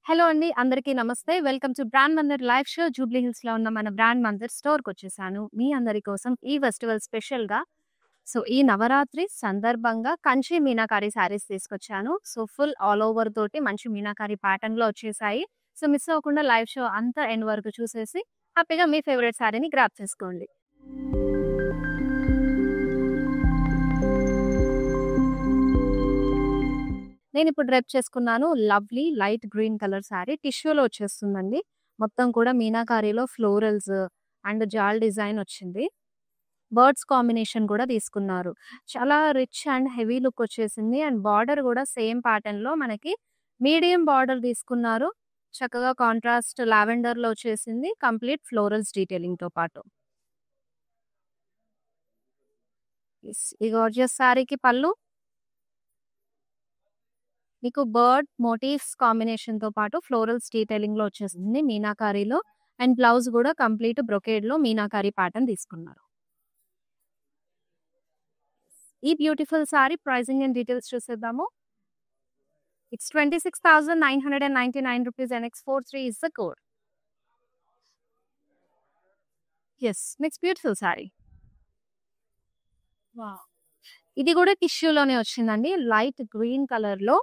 Hello అండి. అందరికీ నమస్తే. Welcome to brand Mandir live show. Jubilee హిల్స్‌లో ఉన్న మన బ్రాండ్ మందిర్ స్టోర్‌కొచ్చేసాను. మీ అందరి కోసం ఈ ఫెస్టివల్ స్పెషల్‌గా ఈ నవరాత్రి సందర్భంగా కంచి మీనాకారి శారీస్ తీసుకొచ్చాను. ఫుల్ ఆల్ ఓవర్ తోటి మంచి మీనాకారి ప్యాటర్న్‌లో వచ్చేసాయి. మిస్ అవ్వకుండా లైవ్ షో అంతా ఎండ్ వరకు చూసేసి హ్యాపీగా మీ ఫేవరెట్ శారీని గ్రాబ్ చేసుకోండి. నేనిప్పుడు డ్రెప్ చేసుకున్నాను. Lovely light green colour sari. టిష్యూలో వచ్చేస్తుందండి. మొత్తం కూడా మీనాకారిలో ఫ్లోరల్స్ అండ్ జాల్ డిజైన్ వచ్చింది. బర్డ్స్ కాంబినేషన్ కూడా తీసుకున్నారు. చాలా రిచ్ అండ్ హెవీ లుక్ వచ్చేసింది. అండ్ బార్డర్ కూడా సేమ్ ప్యాటర్న్‌లో మనకి మీడియం బార్డర్ తీసుకున్నారు. చక్కగా కాంట్రాస్ట్ లావెండర్‌లో వచ్చేసింది. కంప్లీట్ ఫ్లోరల్స్ డీటెయిలింగ్‌తో పాటు. ఈ గార్జియస్ శారీకి పళ్ళు. మీకు బర్డ్ మోటివ్స్ కాంబినేషన్‌తో పాటు ఫ్లోరల్స్ డీటెయిలింగ్‌లో వచ్చేసింది మీనాకారిలో. అండ్ బ్లౌజ్ కూడా కంప్లీట్ బ్రొకేడ్‌లో మీనాకారి ప్యాటర్న్ తీసుకున్నారు. ఈ beautiful sari pricing and details చూసేద్దాము. It's 26,999 rupees and X43 is the code. Yes, next beautiful sari. Wow! ఇది కూడా టిష్యూలోనే వచ్చిందండి. లైట్ గ్రీన్ కలర్‌లో.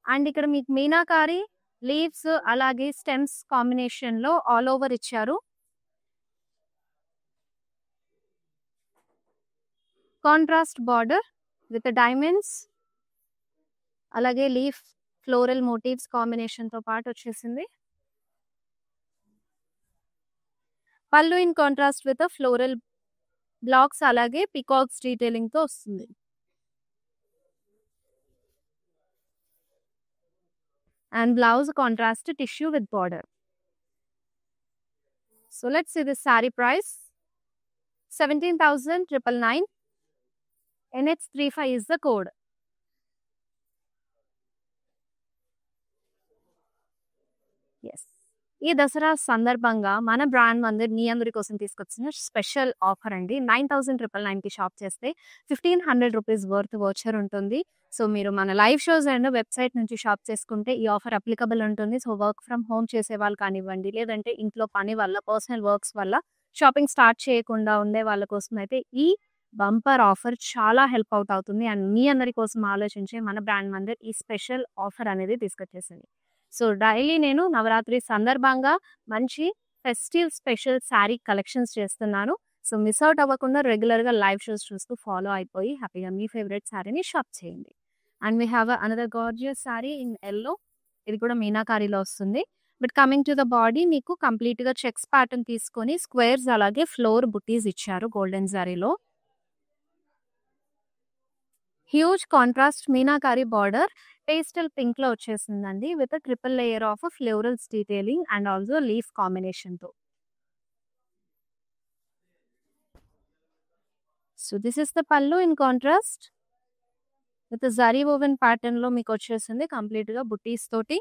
అండ్ ఇక్కడ మీకు మీనాకారి లీవ్స్ అలాగే స్టెమ్స్ కాంబినేషన్‌లో ఆల్ ఓవర్ ఇచ్చారు. కాంట్రాస్ట్ బార్డర్ విత్ డైమండ్స్ అలాగే లీఫ్ ఫ్లోరల్ మోటివ్స్ కాంబినేషన్‌తో పాటు వచ్చేసింది. పళ్ళు in contrast with floral blocks అలాగే పీకాక్స్ డీటెయిలింగ్‌తో వస్తుంది. And blouse contrast tissue with border. Let's see this saree price. 17,999 NH35 is the code. Yes. ఈ దసరా సందర్భంగా మన బ్రాండ్ మందిర్ మీ అందరి కోసం తీసుకొచ్చిన స్పెషల్ ఆఫర్ అండి. 9,999కి షాప్ చేస్తే 1,500 రూపీస్ వర్త్ వోచర్ ఉంటుంది. మీరు మన లైవ్ షోస్ అండ్ వెబ్సైట్ నుంచి షాప్ చేసుకుంటే ఈ ఆఫర్ అప్లికబుల్ ఉంటుంది. వర్క్ ఫ్రమ్ హోమ్ చేసేవాళ్ళు కానివ్వండి, లేదంటే ఇంట్లో పని వల్ల, పర్సనల్ వర్క్స్ వల్ల షాపింగ్ స్టార్ట్ చేయకుండా ఉండే వాళ్ళ కోసం అయితే ఈ బంపర్ ఆఫర్ చాలా హెల్ప్ అవుతుంది. అండ్ మీ అందరి కోసం ఆలోచించే మన బ్రాండ్ మందిర్ ఈ స్పెషల్ ఆఫర్ అనేది తీసుకొచ్చేసింది. డైలీ నేను నవరాత్రి సందర్భంగా మంచి ఫెస్టివ్ స్పెషల్ శారీ కలెక్షన్స్ చేస్తున్నాను. మిస్ అవుట్ అవ్వకుండా రెగ్యులర్‌గా లైవ్ షోస్ చూస్తూ ఫాలో అయిపోయి హ్యాపీగా మీ ఫేవరెట్ శారీని షాప్ చేయండి. And we have another gorgeous sari in yellow. ఇది కూడా మీనాకారిలో వస్తుంది. But coming to the body మీకు కంప్లీట్‌గా చెక్స్ ప్యాటర్న్ తీసుకొని స్క్వేర్స్ అలాగే ఫ్లోర్ బుటీస్ ఇచ్చారు గోల్డెన్ జరీలో. హ్యూజ్ కాంట్రాస్ట్ మీనాకారి బార్డర్ పేస్టల్ పింక్ లో వచ్చేసిందండి with triple layer of florals detailing and also leaf combination తో. This is the pallu in contrast with zari woven pattern లో మీకు వచ్చేసింది కంప్లీట్ గా బుటీస్ తోటి.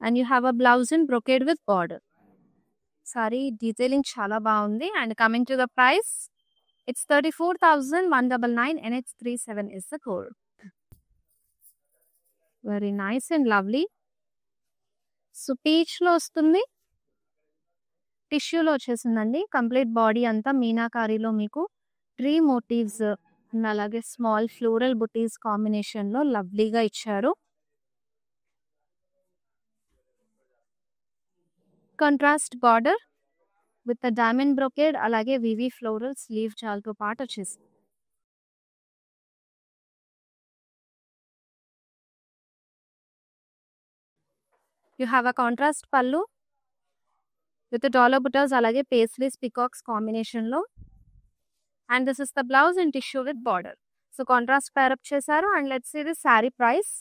And you have a blouse in brocade with border. Sari detailing చాలా బాగుంది. And coming to the price, it's 34,199 NH37 is the code. Very nice and lovely. Peach లో వస్తుంది. టిష్యూలో వచ్చేసిందండి. కంప్లీట్ బాడీ అంతా మీనాకారిలో మీకు ట్రీ మోటివ్స్ అలాగే స్మాల్ ఫ్లోరల్ బుటీస్ కాంబినేషన్ లో లవ్లీగా ఇచ్చారు. Contrast border with diamond brocade అలాగే వివి ఫ్లోరల్ స్లీవ్ చాల్తో పాటు వచ్చేసింది. You have a contrast pallu with dollar బుటాస్ అలాగే పేస్లీస్ పికాక్స్ కాంబినేషన్ లో. And this is the blouse in tissue with border. Contrast pair up చేశారు. And let's see this sari price.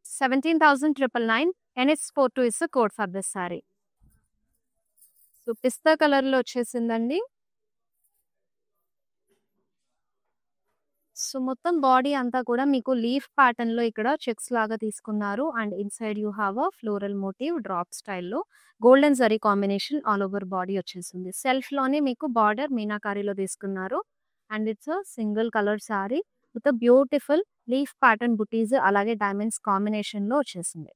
17,999 NH42 is the code for this saree. Pista colour లో వచ్చేసిందండి. So, మొత్తం body అంతా కూడా మీకు లీఫ్ ప్యాటర్న్‌లో ఇక్కడ చెక్స్ లాగా తీసుకున్నారు. And inside you have a floral motif drop స్టైల్‌లో గోల్డెన్ జరీ కాంబినేషన్ ఆల్ ఓవర్ బాడీ వచ్చేసింది. సెల్ఫ్‌లోనే మీకు బార్డర్ మీనాకారిలో తీసుకున్నారు. And it's a single colour sari with a beautiful leaf pattern బుటీస్ అలాగే డైమండ్స్ కాంబినేషన్‌లో వచ్చేసింది.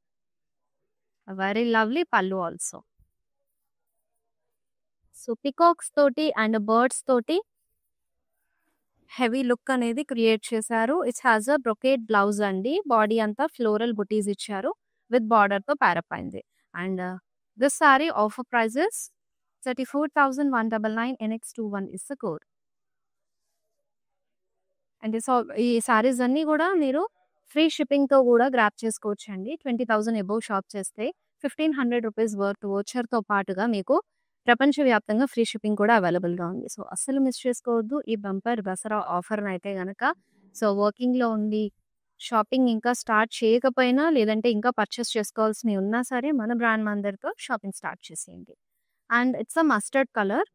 Very lovely pallu also. So, peacocks తోటి అండ్ బర్డ్స్ తోటి హెవీ లుక్ అనేది క్రియేట్ చేశారు. It's has a brocade blouse అండి. బాడీ అంతా ఫ్లోరల్ బుటీస్ ఇచ్చారు. విత్ బార్డర్‌తో ప్యారప్ అయింది. And this sari offer prices 34,199 NX21 is the code. And ఈ సారీస్ అన్నీ కూడా మీరు ఫ్రీ షిప్పింగ్‌తో కూడా గ్రాబ్ చేసుకోవచ్చండి. 20,000 అబోవ్ షాప్ చేస్తే 1,500 రూపీస్ వర్త్ వోచర్‌తో పాటుగా మీకు ప్రపంచవ్యాప్తంగా ఫ్రీ షిప్పింగ్ కూడా అవైలబుల్‌గా ఉంది. సో, అస్సలు మిస్ చేసుకోవద్దు ఈ బంపర్ దసరా ఆఫర్‌నైతే గనక. సో, వర్కింగ్‌లో ఉండి షాపింగ్ ఇంకా స్టార్ట్ చేయకపోయినా లేదంటే ఇంకా పర్చేస్ చేసుకోవాల్సినవి ఉన్నా సరే మన బ్రాండ్ మందరితో షాపింగ్ స్టార్ట్ చేసేయండి. And it's a mustard colour.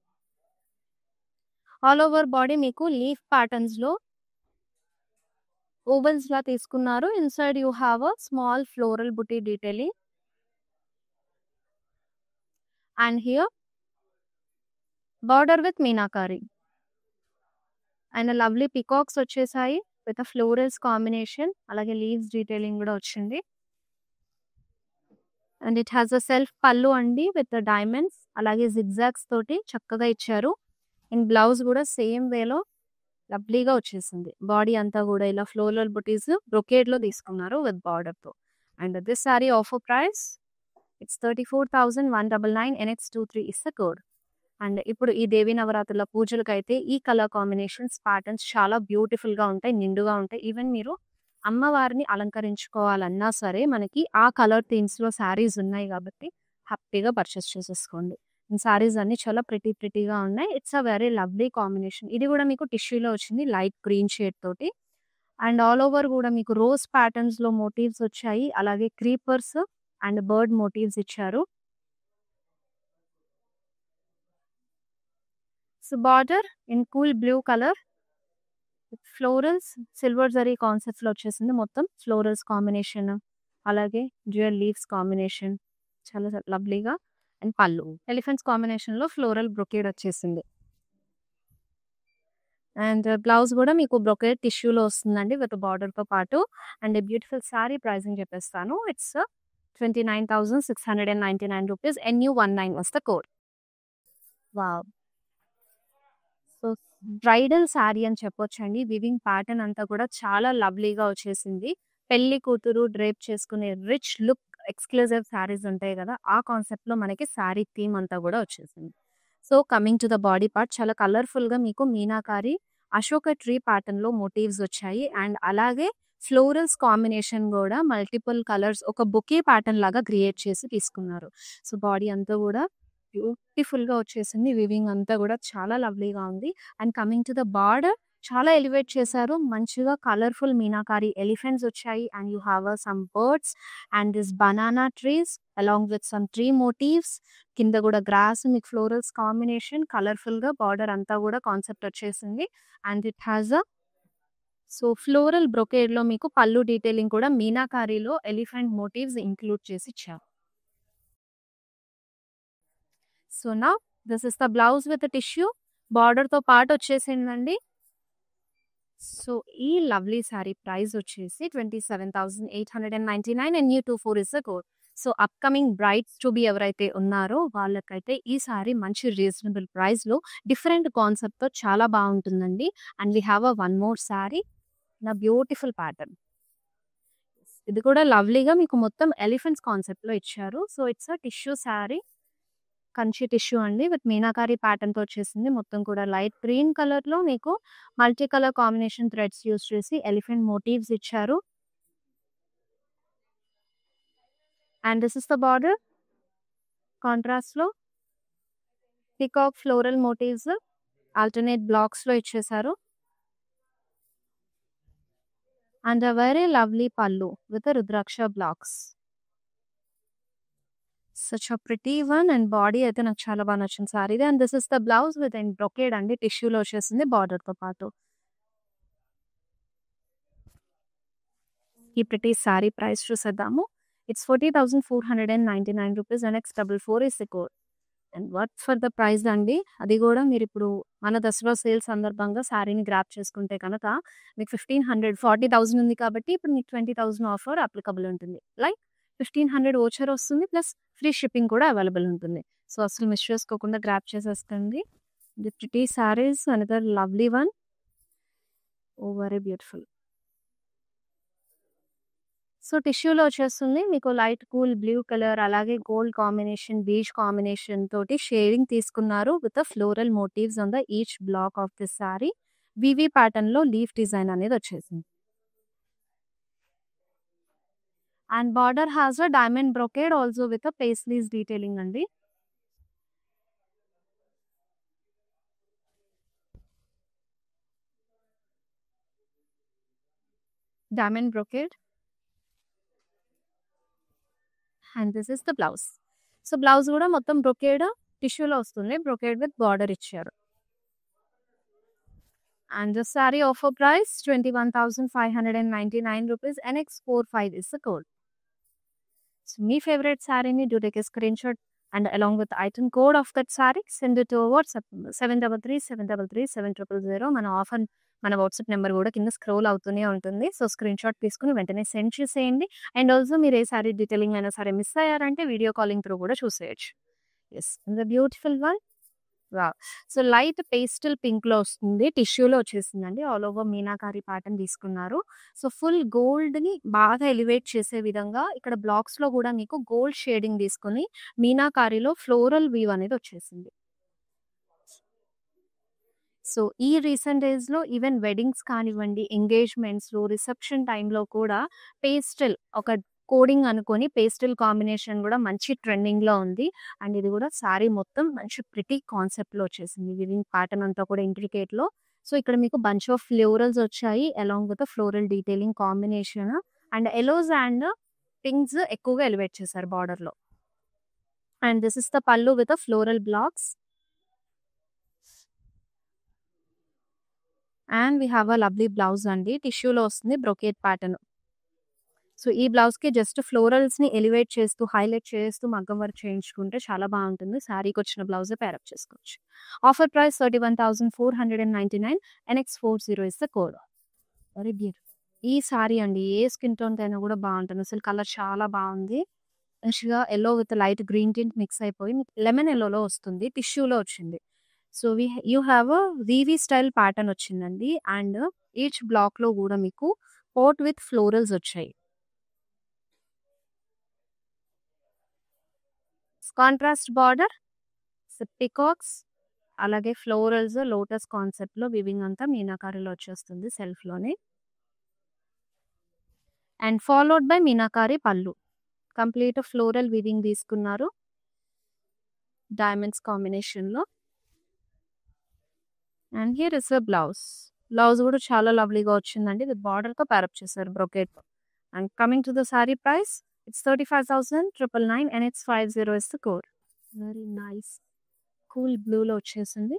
All over body మీకు లీఫ్ ప్యాటర్న్స్‌లో ఓవెల్స్‌లా తీసుకున్నారు. Inside you have a small floral బుటీ detailing. And here border with మీనాకారి. అండ్ లవ్లీ పికాక్స్ వచ్చేసాయి విత్ ఫ్లోరల్స్ కాంబినేషన్ అలాగే లీవ్స్ డీటెయిలింగ్ కూడా వచ్చింది. And it has a self pallu అండి విత్ డైమండ్స్ అలాగే జిగ్జాగ్స్ తోటి చక్కగా ఇచ్చారు. అండ్ బ్లౌజ్ కూడా సేమ్ వేలో లవ్లీగా వచ్చేసింది. బాడీ అంతా కూడా ఇలా ఫ్లోరల్ బుటీస్ బ్రొకేడ్‌లో తీసుకున్నారు విత్ బార్డర్‌తో. And this sari offer price it's 34,199 NX23 is the code. And ఇప్పుడు ఈ దేవీ నవరాత్రుల పూజలకైతే ఈ కలర్ కాంబినేషన్స్ ప్యాటర్న్స్ చాలా బ్యూటిఫుల్‌గా ఉంటాయి. నిండుగా ఉంటాయి. ఈవెన్ మీరు అమ్మవారిని అలంకరించుకోవాలన్నా సరే మనకి ఆ కలర్ థీమ్స్‌లో శారీస్ ఉన్నాయి కాబట్టి హ్యాపీగా పర్చేస్ చేసేసుకోండి. శారీస్ అన్నీ చాలా ప్రిటీగా ఉన్నాయి. It's a very lovely combination. ఇది కూడా మీకు టిష్యూలో వచ్చింది లైట్ గ్రీన్ షేడ్ తోటి. అండ్ ఆల్ ఓవర్ కూడా మీకు రోజ్ ప్యాటర్న్స్‌లో మోటివ్స్ వచ్చాయి. అలాగే క్రీపర్స్ అండ్ బర్డ్ మోటివ్స్ ఇచ్చారు. So, border in cool blue colour florals silver zari కాన్సెప్ట్‌లో వచ్చేసింది మొత్తం. ఫ్లోరల్స్ కాంబినేషన్ అలాగే డ్యూయల్ లీవ్స్ కాంబినేషన్ చాలా లవ్లీగా. అండ్ పల్లు ఎలిఫెంట్స్ కాంబినేషన్‌లో ఫ్లోరల్ బ్రొకేడ్ వచ్చేసింది. అండ్ బ్లౌజ్ కూడా మీకు బ్రొకేడ్ టిష్యూలో వస్తుందండి విత్ బార్డర్‌తో పాటు. అండ్ బ్యూటిఫుల్ సారీ ప్రైసింగ్ చెప్పేస్తాను. It's 29,699 rupees. NU19 was the code. Wow! So, bridal sorry అని చెప్పొచ్చండి. వివింగ్ ప్యాటర్న్ అంతా కూడా చాలా లవ్లీగా వచ్చేసింది. పెళ్లి కూతురు డ్రేప్ చేసుకునే రిచ్ లుక్ ఎక్స్‌క్లూజివ్ సారీస్ ఉంటాయి గదా! ఆ కాన్సెప్ట్‌లో మనకి సారీ థీమ్ అంతా కూడా వచ్చేసింది. So, coming to the body part చాలా కలర్‌ఫుల్‌గా మీకు మీనాకారి అశోక ట్రీ ప్యాటర్న్‌లో మోటివ్స్ వచ్చాయి. అండ్ అలాగే ఫ్లోరల్స్ కాంబినేషన్ గూడా మల్టిపుల్ కలర్స్ ఒక బొకే ప్యాటర్న్ లాగా క్రియేట్ చేసి తీసుకున్నారు. సో, బాడీ అంతా గూడా బ్యూటిఫుల్‌గా వచ్చేసింది. వివింగ్ అంతా గూడా చాలా లవ్లీగా ఉంది. And coming to the border చాలా ఎలివేట్ చేశారు. మంచిగా కలర్‌ఫుల్ మీనాకారి ఎలిఫెంట్స్ వచ్చాయి. And you have some birds and this banana trees along with some tree motifs. కింద గూడా గ్రాస్ మీకు ఫ్లోరల్స్ కాంబినేషన్ కలర్‌ఫుల్‌గా బార్డర్ అంతా గూడా కాన్సెప్ట్ వచ్చేసింది. And it has a so, floral బ్రొకేడ్‌లో మీకు పల్లు డీటెయిలింగ్ కూడా మీనాకారిలో ఎలిఫెంట్ మోటివ్స్ ఇంక్లూడ్ చేసి ఇచ్చారు. So, now this is the blouse with tissue బార్డర్‌తో పాటు వచ్చేసిందండి. సో, ఈ లవ్లీ సారీ ప్రైస్ వచ్చేసి 27,899 NU24 is the code. So, upcoming brides to be ఎవరైతే ఉన్నారో వాళ్ళకైతే ఈ సారీ మంచి రీజనబుల్ ప్రైస్‌లో డిఫరెంట్ కాన్సెప్ట్‌తో చాలా బాగుంటుందండి. And we have one more sari in a beautiful pattern. ఇది కూడా లవ్లీగా మీకు మొత్తం ఎలిఫెంట్స్ కాన్సెప్ట్‌లో ఇచ్చారు. So, it's a tissue sari. Kanchi tissue అండి విత్ మీనాకారి ప్యాటర్న్‌తో వచ్చేసింది. మొత్తం కూడా లైట్ గ్రీన్ కలర్‌లో మీకు multi colour combination threads use చేసి ఎలిఫెంట్ మోటివ్స్ ఇచ్చారు. And this is the border. కాంట్రాస్ట్‌లో పీకాక్ ఫ్లోరల్ మోటివ్స్ ఆల్టర్నేట్ బ్లాక్స్‌లో ఇచ్చేశారు. And a very lovely pallu with rudraksha blocks. Such a pretty one and body అయితే నాకు చాలా బాగా నచ్చింది సారీది. And this is the blouse with and brocade అండి టిష్యూలో వచ్చేసింది బార్డర్‌తో పాటు. ఈ ప్రిటీ సారీ ప్రైస్ చూసేద్దాము. It's 40,499 rupees and next 444 is the code. And what for the price అండి. అది కూడా మీరు ఇప్పుడు మన దసరా సేల్ సందర్భంగా సారీని గ్రాప్ చేసుకుంటే కనుక మీకు 1500 40,000 ఉంది కాబట్టి ఇప్పుడు మీకు 20,000 ఆఫర్ అప్లికబుల్ ఉంటుంది. లైక్ 1500 ఓచర్ వస్తుంది ప్లస్ ఫ్రీ షిప్పింగ్ కూడా అవైలబుల్ ఉంటుంది. సో అసలు మిస్ చేసుకోకుండా గ్రాప్ చేసేస్తుంది. The pretty saris another lovely one. Oh very beautiful. So టిష్యూలో వచ్చేస్తుంది మీకు లైట్ కూల్ బ్లూ కలర్ అలాగే గోల్డ్ కాంబినేషన్ బీచ్ కాంబినేషన్ తోటి షేడింగ్ తీసుకున్నారు with floral motifs on the each block of this sari. వివి ప్యాటర్న్ లో లీఫ్ డిజైన్ అనేది వచ్చేసింది. And border has a diamond brocade also with paisleys detailing అండి. Diamond brocade and this is the blouse. So blouse కూడా మొత్తం brocade టిష్యూలో వస్తుంది. Brocade with border ఇచ్చారు. And the sari offer price 21,599 rupees NX45 is the code. So మీ favourite సారీని do take a screenshot and along with item code of that sari send to WhatsApp 7337337000. మన offer మన WhatsApp number కూడా కింద scroll అవుతూనే ఉంటుంది. So screen shot తీసుకుని వెంటనే సెండ్ చేసేయండి. అండ్ ఆల్సో మీరు ఏ సారీ డీటెయిలింగ్ అయినా సరే మిస్ అయ్యారంటే వీడియో కాలింగ్ త్రూ కూడా చూసేయచ్చు. Yes the beautiful one. Wow. So light pastel pink లో వస్తుంది. టిష్యూలో వచ్చేసిందండి. ఆల్ ఓవర్ మీనాకారి ప్యాటర్న్ తీసుకున్నారు. సో ఫుల్ గోల్డ్ ని బాగా ఎలివేట్ చేసే విధంగా ఇక్కడ బ్లాక్స్ లో కూడా మీకు గోల్డ్ షేడింగ్ తీసుకుని మీనాకారిలో ఫ్లోరల్ వీవ్ అనేది వచ్చేసింది. సో ఈ రీసెంట్ డేస్ లో ఈవెన్ వెడ్డింగ్స్ కానివ్వండి, ఎంగేజ్మెంట్స్ లో, రిసెప్షన్ టైంలో కూడా పేస్టల్ ఒక కోడింగ్ అనుకొని పేస్టల్ కాంబినేషన్ కూడా మంచి ట్రెండింగ్ లో ఉంది. అండ్ ఇది కూడా సారీ మొత్తం మంచి ప్రిటీ కాన్సెప్ట్ లో వచ్చేసింది. వివింగ్ ప్యాటర్న్ అంతా కూడా ఇంట్రికేట్ లో. సో ఇక్కడ మీకు బంచ్ ఆఫ్ ఫ్లోరల్స్ వచ్చాయి along with floral detailing combination. And ఎలోస్ and pinks ఎక్కువగా ఎలివేట్ చేశారు బార్డర్ లో. అండ్ దిస్ ఇస్ ద పల్లు with floral blocks. And we have a lovely blouse అండి. టిష్యూలో వస్తుంది బ్రొకేట్ ప్యాటర్న్. సో ఈ బ్లౌజ్ కి జస్ట్ ఫ్లోరల్స్ ని ఎలివేట్ చేస్తూ హైలైట్ చేస్తూ మగ్గం వర్క్ చేయించుకుంటే చాలా బాగుంటుంది. శారీకి వచ్చిన బ్లౌజ్ పేరప్ చేసుకోవచ్చు. Offer price 31,499 NX40 is the code. Very beautiful. ఈ సారీ అండి ఏ స్కిన్ టోన్ కైనా కూడా బాగుంటుంది. అసలు కలర్ చాలా బాగుంది. మంచిగా yellow with light green tint mix అయిపోయి లెమన్ ఎల్లోలో వస్తుంది. టిష్యూలో వచ్చింది. సో యూ హ్యావ్ అ వీవీ స్టైల్ ప్యాటర్న్ వచ్చిందండి. అండ్ ఈచ్ బ్లాక్ లో కూడా మీకు పోట్ విత్ ఫ్లోరల్స్ వచ్చాయి. కాంట్రాస్ట్ బార్డర్, పికాక్స్ అలాగే ఫ్లోరల్స్ లోటస్ కాన్సెప్ట్ లో వివింగ్ అంతా మీనాకారిలో వచ్చేస్తుంది సెల్ఫ్ లోనే. అండ్ ఫాలోడ్ బై మీనాకారి పళ్ళు. కంప్లీట్ ఫ్లోరల్ వివింగ్ తీసుకున్నారు డైమండ్స్ కాంబినేషన్ లో. And here is a blouse. Blouse కూడా చాలా లవ్లీగా వచ్చిందండి. ఇది బార్డర్ తో ప్యారప్ చేశారు brocade. And coming to the sorry price it's 35,999 NX50 is the code. Very nice cool blue లో వచ్చేసింది.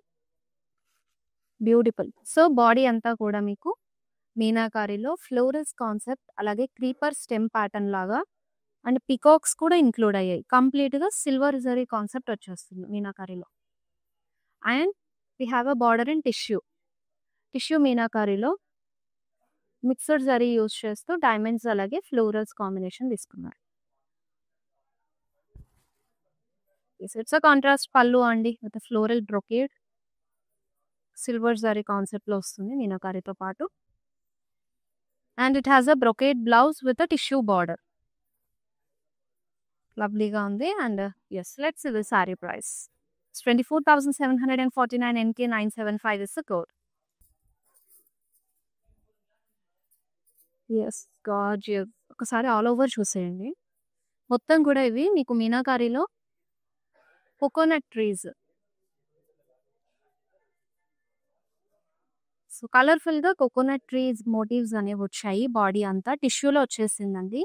బ్యూటిఫుల్. సో బాడీ అంతా కూడా మీకు మీనాకారిలో ఫ్లోరల్స్ కాన్సెప్ట్ అలాగే క్రీపర్ స్టెమ్ ప్యాటర్న్ లాగా అండ్ పికాక్స్ కూడా ఇంక్లూడ్ అయ్యాయి. కంప్లీట్ గా సిల్వర్ జరీ కాన్సెప్ట్ వచ్చేస్తుంది మీనాకారిలో. And we have a border in tissue మీనాకారిలో మిక్స్డ్ జరీ యూజ్ చేస్తూ డైమండ్స్ అలాగే ఫ్లోరల్స్ కాంబినేషన్ తీసుకున్నారు. ఇట్స్ అ కాంట్రాస్ట్ పళ్ళు అండి with floral brocade silver zari concept లో వస్తుంది మీనాకారితో పాటు. And it has a brocade blouse with a tissue border. లవ్లీగా ఉంది. అండ్ ఎస్ లెట్స్ ఇది sari price 24,749 NK975 is the code. Yes gorgeous. ఒకసారి ఆల్ ఓవర్ చూసేయండి. మొత్తం కూడా ఇవి మీకు మీనాకారిలో కోకోనట్ ట్రీస్. సో కలర్ఫుల్ గా కోకోనట్ ట్రీస్ మోటివ్స్ అనేవి వచ్చాయి. బాడీ అంతా టిష్యూలో వచ్చేసిందండి.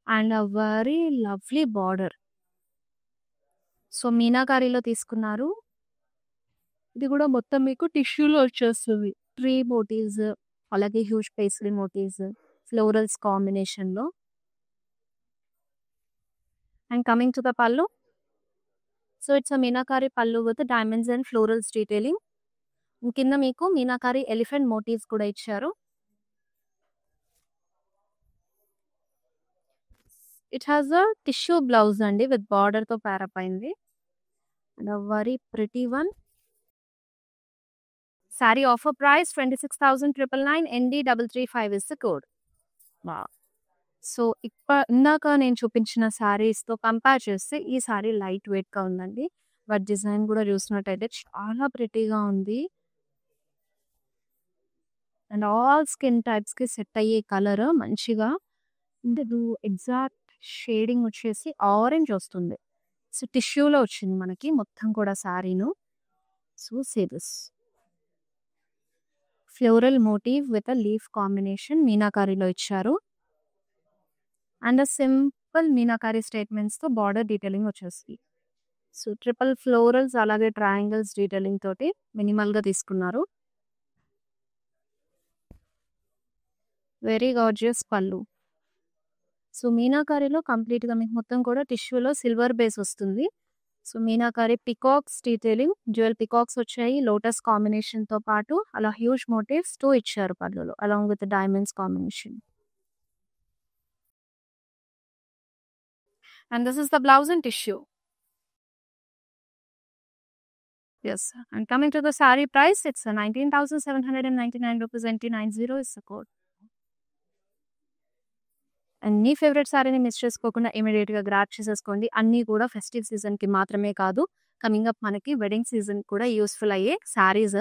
And a very lovely border. So మీనాకారిలో తీసుకున్నారు. ఇది కూడా మొత్తం మీకు టిష్యూలో వచ్చేస్తుంది. ట్రీ మోటివ్స్, అలాగే హ్యూజ్ పేస్ట్రీ మోటివ్స్, ఫ్లోరల్స్ కాంబినేషన్‌లో. And coming to the pallu. So, it's a మీనాకారి pallu with diamonds and florals detailing. కింద మీకు మీనాకారి ఎలిఫెంట్ మోటివ్స్ కూడా ఇచ్చారు. It has a tissue blouse అండి విత్ బార్డర్‌తో పేరప్ అయింది. And a very pretty one. Sorry offer price 26,999 ND335 is the code. Wow! So, ఇందాక నేను చూపించిన సారీస్‌తో కంపేర్ చేస్తే ఈ సారీ లైట్ వెయిట్‌గా ఉందండి. బట్ డిజైన్ కూడా చూసినట్టయితే చాలా ప్రిటీగా ఉంది. అండ్ ఆల్ స్కిన్ టైప్స్‌కి సెట్ అయ్యే కలర్ మంచిగా. ఇది ఎగ్జాక్ట్ షేడింగ్ వచ్చేసి ఆరెంజ్ వస్తుంది. సో, టిష్యూలో వచ్చింది మనకి మొత్తం కూడా సారీను. So, see this. Floral motif with a leaf combination మీనాకారిలో ఇచ్చారు. అండ్ సింపుల్ మీనాకారి స్టేట్మెంట్స్‌తో బార్డర్ డీటెయిలింగ్ వచ్చేస్తుంది. సో, ట్రిపుల్ ఫ్లోరల్స్ అలాగే ట్రయాంగిల్స్ డీటెయిలింగ్ తోటి మినిమల్‌గా తీసుకున్నారు. Very gorgeous pallu. సో, మీనాకారిలో కంప్లీట్‌గా మీకు మొత్తం కూడా టిష్యూలో సిల్వర్ బేస్ వస్తుంది. So, meenakari peacocks detailing, dual peacocks వచ్చాయి. లోటస్ కాంబినేషన్‌తో పాటు అలా హ్యూజ్ మోటివ్స్ 2 ఇచ్చారు పల్లులో along with diamonds combination. And this is the blouse in tissue. Yes. And coming to the saree price, it's 19,799 rupees NT90 is the code. And మీ favourite సారీని miss చేసుకోకుండా ఇమీడియట్‌గా గ్రాబ్ చేసేసుకోండి. అన్నీ కూడా ఫెస్టివ్ సీజన్‌కి మాత్రమే కాదు, కమింగ్ అప్ మనకి వెడ్డింగ్ సీజన్ కూడా యూస్‌ఫుల్ అయ్యే సారీస్.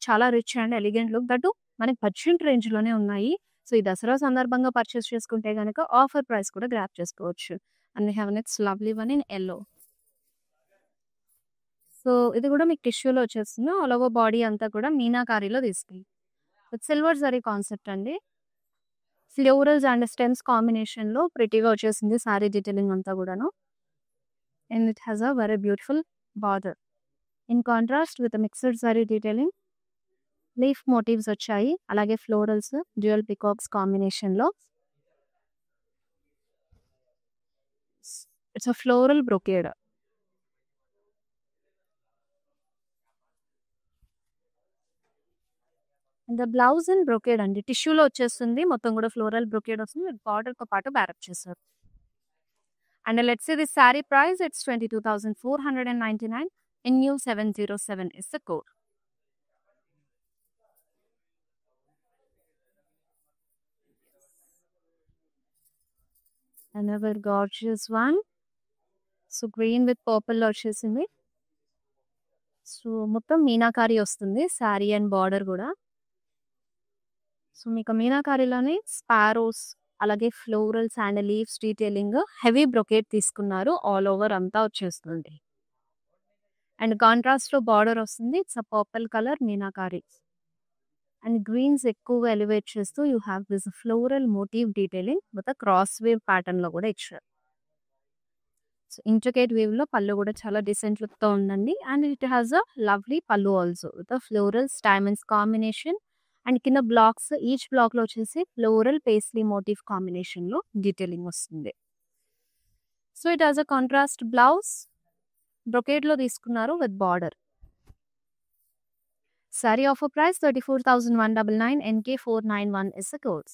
చాలా rich and elegant look, that మనకి బడ్జెట్ రేంజ్‌లోనే ఉన్నాయి. సో, ఈ దసరా సందర్భంగా పర్చేస్ చేసుకుంటే గనక ఆఫర్ ప్రైస్ కూడా గ్రాబ్ చేసుకోవచ్చు. And we have next lovely one in yellow. So, ఇది కూడా మీకు టిష్యూలో వచ్చేస్తుంది. ఆల్ ఓవర్ బాడీ అంతా కూడా మీనాకారిలో తీసుకుంది. సిల్వర్ జరీ కాన్సెప్ట్ అండి. ఫ్లోరల్స్ అండ్ స్టెమ్స్ కాంబినేషన్‌లో ప్రిటీగా వచ్చేసింది సారీ డీటెయిలింగ్ అంతా కూడాను. And it has a very beautiful border. In contrast with mixed sari detailing, leaf motifs వచ్చాయి. అలాగే ఫ్లోరల్స్, డ్యూయల్ పికాక్స్ కాంబినేషన్‌లో. It's a floral brocade. And the blouse in brocade అండి. టిష్యూలో వచ్చేస్తుంది. మొత్తం కూడా ఫ్లోరల్ బ్రొకేడ్ వస్తుంది. విత్ బార్డర్‌తో పాటు బ్యారప్ చేశారు. And let's say the saree price, it's 22,499 NU707 is the code. Another gorgeous one. So, green with purple వచ్చేసింది. సో, మొత్తం మీనాకారి వస్తుంది సారీ అండ్ బార్డర్ కూడా. సో, మీకు మీనాకారిలోనే స్పారోస్, అలాగే florals and leaves detailing, heavy brocade తీసుకున్నారు. ఆల్ ఓవర్ అంతా వచ్చేస్తుంది. అండ్ కాంట్రాస్ట్‌లో బార్డర్ వస్తుంది. It's a purple colour meenakari. And greens ఎక్కువగా ఎలివేట్ చేస్తూ you have this floral motif detailing with cross weave ప్యాటర్న్‌లో కూడా ఇచ్చారు. సో, ఇంట్రికేట్ వేవ్‌లో పళ్ళు కూడా చాలా డీసెంట్ లుక్‌తో ఉందండి. And it has a lovely pallu also with florals, diamonds combination. And కింద బ్లాక్స్, ఈచ్ బ్లాక్‌లో వచ్చేసి ఫ్లోరల్ పేస్ట్రీ మోటివ్ కాంబినేషన్‌లో డీటెయిలింగ్ వస్తుంది. So, it has a contrast blouse. బ్రొకేడ్‌లో తీసుకున్నారు with border. Sari offer price 34,199 NK491 is the codes.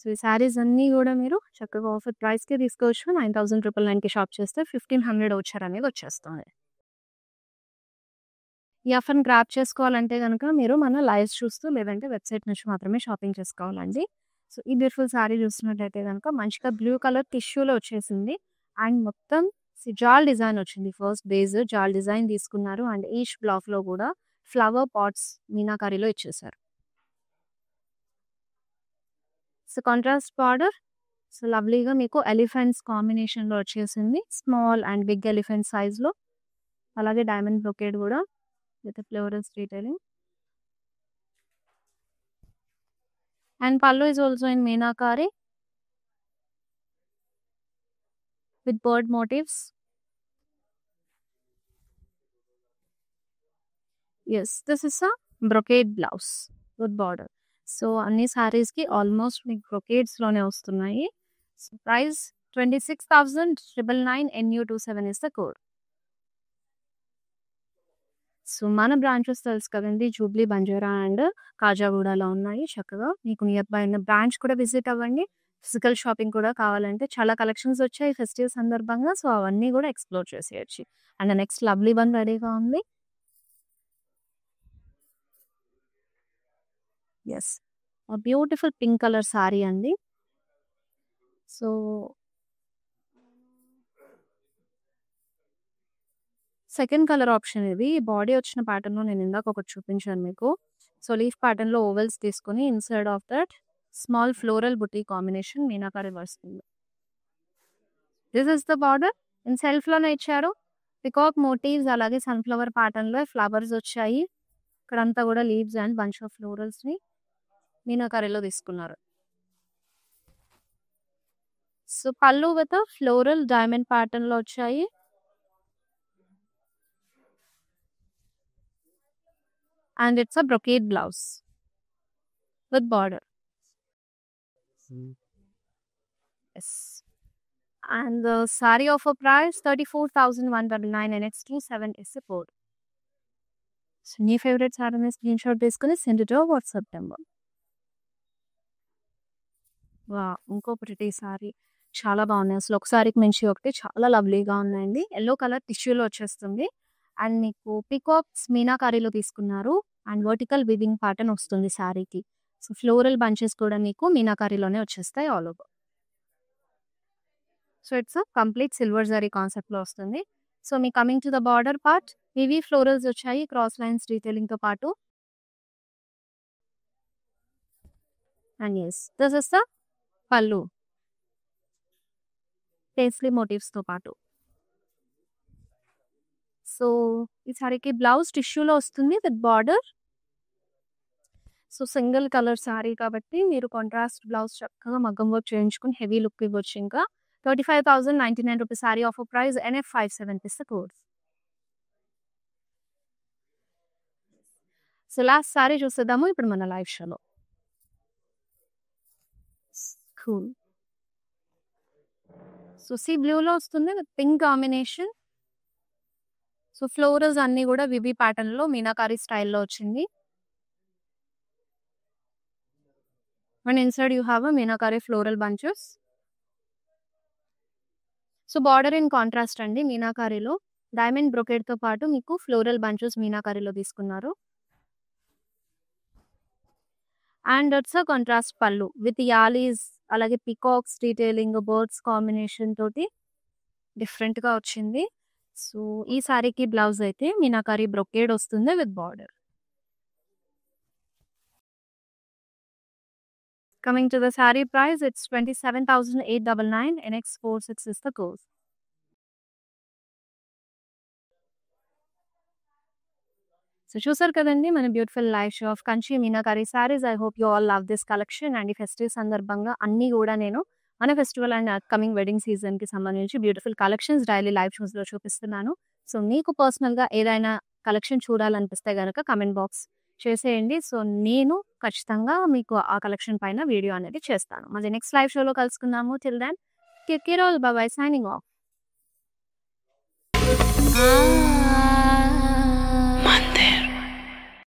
So, ఈ సారీస్ అన్నీ కూడా మీరు చక్కగా ఆఫర్ ప్రైస్‌కే తీసుకోవచ్చు. 9,999కి షాప్ చేస్తే 1,500 వోచర్ అనేది వచ్చేస్తుంది. ఈ ఆఫర్‌ని గ్రాబ్ చేసుకోవాలంటే గనక మీరు మన లైవ్స్ చూస్తూ లేదంటే వెబ్‌సైట్ నుంచి మాత్రమే షాపింగ్ చేసుకోవాలండి. సో, ఈ బ్యూటిఫుల్ సారీ చూస్తున్నట్టయితే గనక మంచిగా బ్లూ కలర్ టిష్యూలో వచ్చేసింది. అండ్ మొత్తం జాల్ డిజైన్ వచ్చింది. ఫస్ట్ బేస్ జాల్ డిజైన్ తీసుకున్నారు. అండ్ ఈచ్ బ్లాక్‌లో కూడా ఫ్లవర్ పాట్స్ మీనాకారిలో ఇచ్చేసారు. So, contrast border. సో, లవ్లీగా మీకు ఎలిఫెంట్స్ కాంబినేషన్‌లో వచ్చేసింది. స్మాల్ అండ్ బిగ్ ఎలిఫెంట్ సైజ్‌లో. అలాగే డైమండ్ బ్రొకేడ్ కూడా విత్ ఫ్లోరల్స్ డీటెయిలింగ్. అండ్ పల్లు is also in meenakari with bird motifs. Yes, this is a brocade blouse with border. So, అన్ని శారీస్‌కి ఆల్మోస్ట్ మీకు బ్రొకేడ్స్‌లోనే వస్తున్నాయి. So, price 26,999 NU27 is the code. So, మన branches తెలుసు కదండీ! జూబ్లీ, బంజారా అండ్ కాజాగూడలో ఉన్నాయి. చక్కగా మీకు నియర్ బై ఉన్న బ్రాంచ్ కూడా విజిట్ అవ్వండి. ఫిజికల్ షాపింగ్ కూడా కావాలంటే చాలా కలెక్షన్స్ వచ్చాయి ఫెస్టివ్ సందర్భంగా. సో, అవన్నీ కూడా ఎక్స్‌ప్లోర్ చేసేయొచ్చు. అండ్ నెక్స్ట్ లవ్లీ వన్ రెడీగా ఉంది. Yes. Beautiful pink colour sari అండి. సో, సెకండ్ కలర్ ఆప్షన్ ఇది. బాడీ వచ్చిన ప్యాటర్న్‌లో నేను ఇందాక ఒకటి చూపించాను మీకు. సో, లీఫ్ ప్యాటర్న్‌లో ఓవెల్స్ తీసుకొని inside of that small floral buti combination meenakari వస్తుంది. This is the border. In సెల్ఫ్‌లోనే ఇచ్చారు. పికాక్ మోటివ్స్ అలాగే సన్‌ఫ్లవర్ ప్యాటర్న్‌లో ఫ్లవర్స్ వచ్చాయి. ఇక్కడంతా కూడా లీవ్స్ అండ్ బంచ్ ఆఫ్ ఫ్లోరల్స్‌ని మీనాకరిలో తీసుకున్నారు. So, pallu with floral diamond ప్యాటర్న్‌లో వచ్చాయి. And it's a brocade blouse with border. Yes. And the saree offer price 34,199 and X27 is the code. So, నీ ఫేవరెట్ సారీని స్క్రీన్‌షాట్ తీసుకొని send it to WhatsApp number. Wow! ఇంకో pretty sorry. చాలా బాగున్నాయి. అసలు ఒక సారీకి మించి ఒకటి చాలా లవ్లీగా ఉన్నాయండి. యెల్లో కలర్ టిష్యూలో వచ్చేస్తుంది. అండ్ మీకు పీకాక్స్ మీనాకారీలో తీసుకున్నారు. అండ్ వర్టికల్ వీవింగ్ ప్యాటర్న్ వస్తుంది సారీకి. సో, ఫ్లోరల్ బంచెస్ కూడా మీకు మీనాకారీలోనే వచ్చేస్తాయి all over. So, it's a complete silver zari కాన్సెప్ట్‌లో వస్తుంది. సో, మీ coming to the border part వివి ఫ్లోరల్స్ వచ్చాయి క్రాస్ లైన్స్ డీటెయిలింగ్‌తో పాటు. And yes this is the pallu. Paisley మోటివ్స్‌తో పాటు. సో, ఈ సారీకి బ్లౌజ్ టిష్యూలో వస్తుంది with border. So, single colour sari కాబట్టి మీరు కాంట్రాస్ట్ బ్లౌజ్ చక్కగా మగ్గం వర్క్ చేయించుకొని హెవీ లుక్ ఇవ్వచ్చు ఇంకా. 35,099 rupees sorry offer price NF57 is the code. So, last sorry చూసేద్దాము ఇప్పుడు మన లైవ్ షోలో. కూల్. సో, సీ బ్లూలో వస్తుంది with pink combination. So, florals అన్నీ కూడా వివి ప్యాటర్న్‌లో మీనాకారి స్టైల్‌లో వచ్చింది. And inside you have a meenakari floral bunches. So, border in contrast అండి మీనాకారిలో. డైమండ్ బ్రొకేడ్‌తో పాటు మీకు ఫ్లోరల్ బంచెస్ మీనాకారిలో తీసుకున్నారు. అండ్ ఇట్స్ అ కాంట్రాస్ట్ పల్లు విత్ యాలీస్ అలాగే పీకాక్స్ డీటెయిలింగ్ బర్డ్స్ కాంబినేషన్ తోటి డిఫరెంట్‌గా వచ్చింది. సో, ఈ సారీకి బ్లౌజ్ అయితే మీనాకారి బ్రొకేడ్ వస్తుంది with border. Coming to the saree price, it's 27,899 and X46 is the code. So, చూసారు కదండీ మన beautiful live show off Kanchi meenakari saris. I hope you all love this collection. And ఈ ఫెస్టివ్ సందర్భంగా అన్నీ కూడా నేను మన ఫెస్టివల్ అండ్ అప్‌కమింగ్ వెడ్డింగ్ సీజన్‌కి సంబంధించి బ్యూటిఫుల్ కలెక్షన్స్ డైలీ లైవ్ షోస్‌లో చూపిస్తున్నాను. సో, మీకు పర్సనల్‌గా ఏదైనా కలెక్షన్ చూడాలనిపిస్తే గనక కామెంట్ బాక్స్ చేసేయండి. సో, నేను ఖచ్చితంగా మీకు ఆ కలెక్షన్ పైన వీడియో అనేది చేస్తాను. మళ్ళీ నెక్స్ట్ లైవ్ షోలో కలుసుకుందాము. Till then take care all. Bye bye. Signing of.